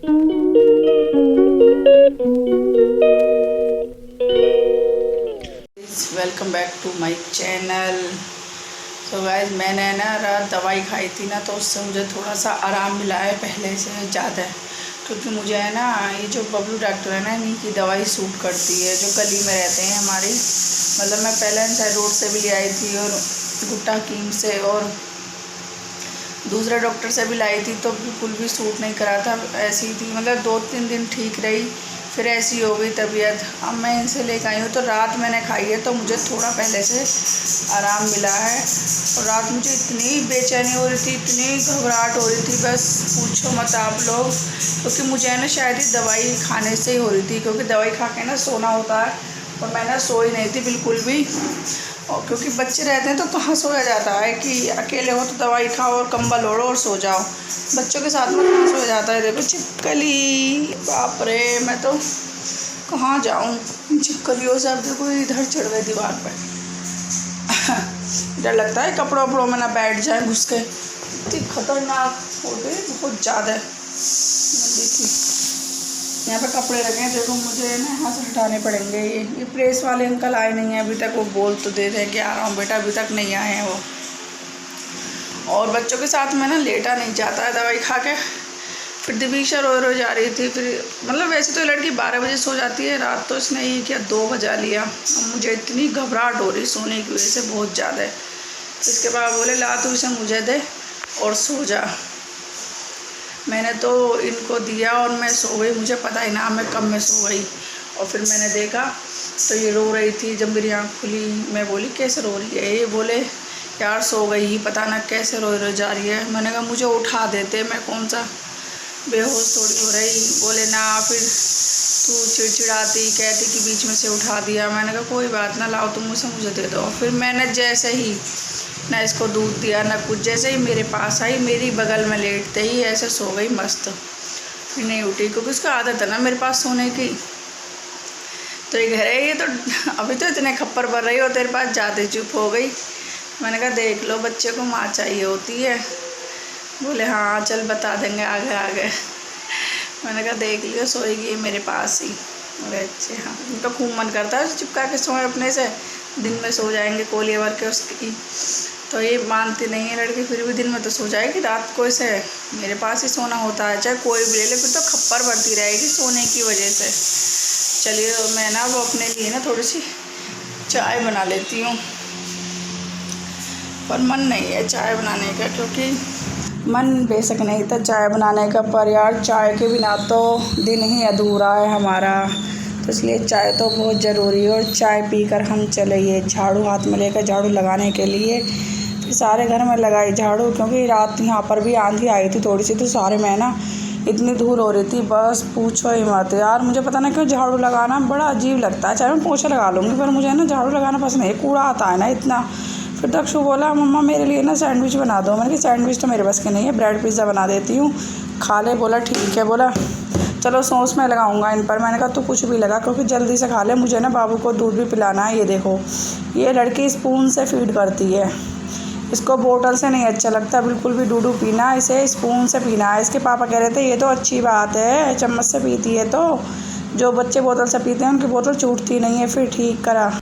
Welcome back to my channel. तो guys मैंने ना रात दवाई खाई थी ना, तो उससे मुझे थोड़ा सा आराम मिला है पहले से ज़्यादा, क्योंकि मुझे है ना ये जो बबलू डॉक्टर है ना, इन्हीं की दवाई सूट करती है, जो गली में रहते हैं हमारी। मतलब मैं पहले साइड रोड से भी ले आई थी और गुट्टा कीम से और दूसरे डॉक्टर से भी लाई थी, तो बिल्कुल भी सूट नहीं करा था, ऐसी थी। मतलब 2-3 दिन ठीक रही, फिर ऐसी हो गई तबीयत। अब मैं इनसे लेकर आई हूँ, तो रात मैंने खाई है, तो मुझे थोड़ा पहले से आराम मिला है। और रात मुझे इतनी बेचैनी हो रही थी, इतनी घबराहट हो रही थी, बस पूछो मत आप लोग। क्योंकि मुझे है ना शायद ही दवाई खाने से ही हो रही थी, क्योंकि दवाई खा के ना सोना होता है, और मैं ना सोई नहीं थी बिल्कुल भी। और क्योंकि बच्चे रहते हैं तो कहाँ सोया जाता है, कि अकेले हो तो दवाई खाओ और कंबल ओढ़ो और सो जाओ। बच्चों के साथ में कहाँ सोया जाता है। देखो छिपकली, बाप रे, मैं तो कहाँ जाऊँ। छिपकलियों से अब देखो इधर चढ़ गई दीवार पर। डर लगता है कपड़ों वपड़ों में ना बैठ जाए घुस के। इतनी खतरनाक हो गई, बहुत ज़्यादा। देखिए यहाँ पे कपड़े रखे हैं, देखो मुझे ना यहाँ से हटाने पड़ेंगे। ये प्रेस वाले अंकल आए नहीं हैं अभी तक। वो बोल तो दे रहे हैं कि आ रहा हूँ बेटा, अभी तक नहीं आए हैं वो। और बच्चों के साथ में ना लेटा नहीं जाता है दवाई खा के। फिर दिवीशा रो जा रही थी। फिर मतलब वैसे तो लड़की 12 बजे सो जाती है, रात तो इसने ये क्या 2 बजा लिया। अब मुझे इतनी घबराहट हो रही सोने की वजह से, बहुत ज़्यादा है। इसके बाद बोले ला तू इसे मुझे दे और सो जा। मैंने तो इनको दिया और मैं सो गई, मुझे पता ही ना मैं कब में सो गई। और फिर मैंने देखा तो ये रो रही थी। जब मेरी आँख खुली, मैं बोली कैसे रो रही है, ये बोले यार सो गई ही, पता ना कैसे रो जा रही है। मैंने कहा मुझे उठा देते, मैं कौन सा बेहोश थोड़ी हो रही। बोले ना, फिर तू चिड़चिड़ाती कहती कि बीच में से उठा दिया। मैंने कहा कोई बात ना, लाओ तुम उसे मुझे दे दो। फिर मैंने जैसे ही ना इसको दूध दिया ना कुछ, जैसे ही मेरे पास आई, मेरी बगल में लेटते ही ऐसे सो गई मस्त। फिर नहीं उठी, क्योंकि उसको आदत है ना मेरे पास सोने की। तो ये कह रहे ये तो अभी तो इतने खप्पर भर रही हो, तेरे पास जाते चुप हो गई। मैंने कहा देख लो, बच्चे को माँ चाहिए होती है। बोले हाँ चल बता देंगे आगे आगे। मैंने कहा देख लियो, सोएगी मेरे पास ही। अरे अच्छे हाँ, उनका खूब मन करता है चिपका के सोए अपने से, दिन में सो जाएंगे कोलिए भर के उसकी। तो ये मानती नहीं है लड़की, फिर भी दिन में तो सो जाएगी, रात को इसे मेरे पास ही सोना होता है, चाहे कोई भी ले ले, फिर तो खप्पर भरती रहेगी सोने की वजह से। चलिए मैं ना वो अपने लिए ना थोड़ी सी चाय बना लेती हूँ, पर मन नहीं है चाय बनाने का, क्योंकि मन बेशक नहीं था चाय बनाने का, पर यार चाय के बिना तो दिन ही अधूरा है हमारा। तो इसलिए चाय तो बहुत ज़रूरी है। और चाय पीकर हम चले ये झाड़ू हाथ में लेकर झाड़ू लगाने के लिए। फिर सारे घर में लगाई झाड़ू, क्योंकि रात यहाँ पर भी आंधी आई थी थोड़ी सी, तो सारे में ना इतनी धूल हो रही थी, बस पूछो ही मत यार। मुझे पता ना क्यों झाड़ू लगाना बड़ा अजीब लगता है, चाहे मैं पोछा लगा लूँगी, पर मुझे ना झाड़ू लगाना पसंद नहीं, कूड़ा आता है ना इतना। फिर दक्षु बोला मम्मा मेरे लिए ना सैंडविच बना दो। मैंने कहा सैंडविच तो मेरे बस के नहीं है, ब्रेड पिज़्ज़ा बना देती हूँ, खा ले। बोला ठीक है। बोला चलो सॉस मैं लगाऊंगा इन पर। मैंने कहा तो कुछ भी लगा, क्योंकि जल्दी से खा ले, मुझे ना बाबू को दूध भी पिलाना है। ये देखो ये लड़की स्पून से फीड करती है, इसको बोतल से नहीं अच्छा लगता बिल्कुल भी दूध पीना, इसे स्पून से पीना है। इसके पापा कह रहे थे ये तो अच्छी बात है, चम्मच से पीती है। तो जो बच्चे बोतल से पीते हैं उनकी बोतल छूटती नहीं है। फिर ठीक करा।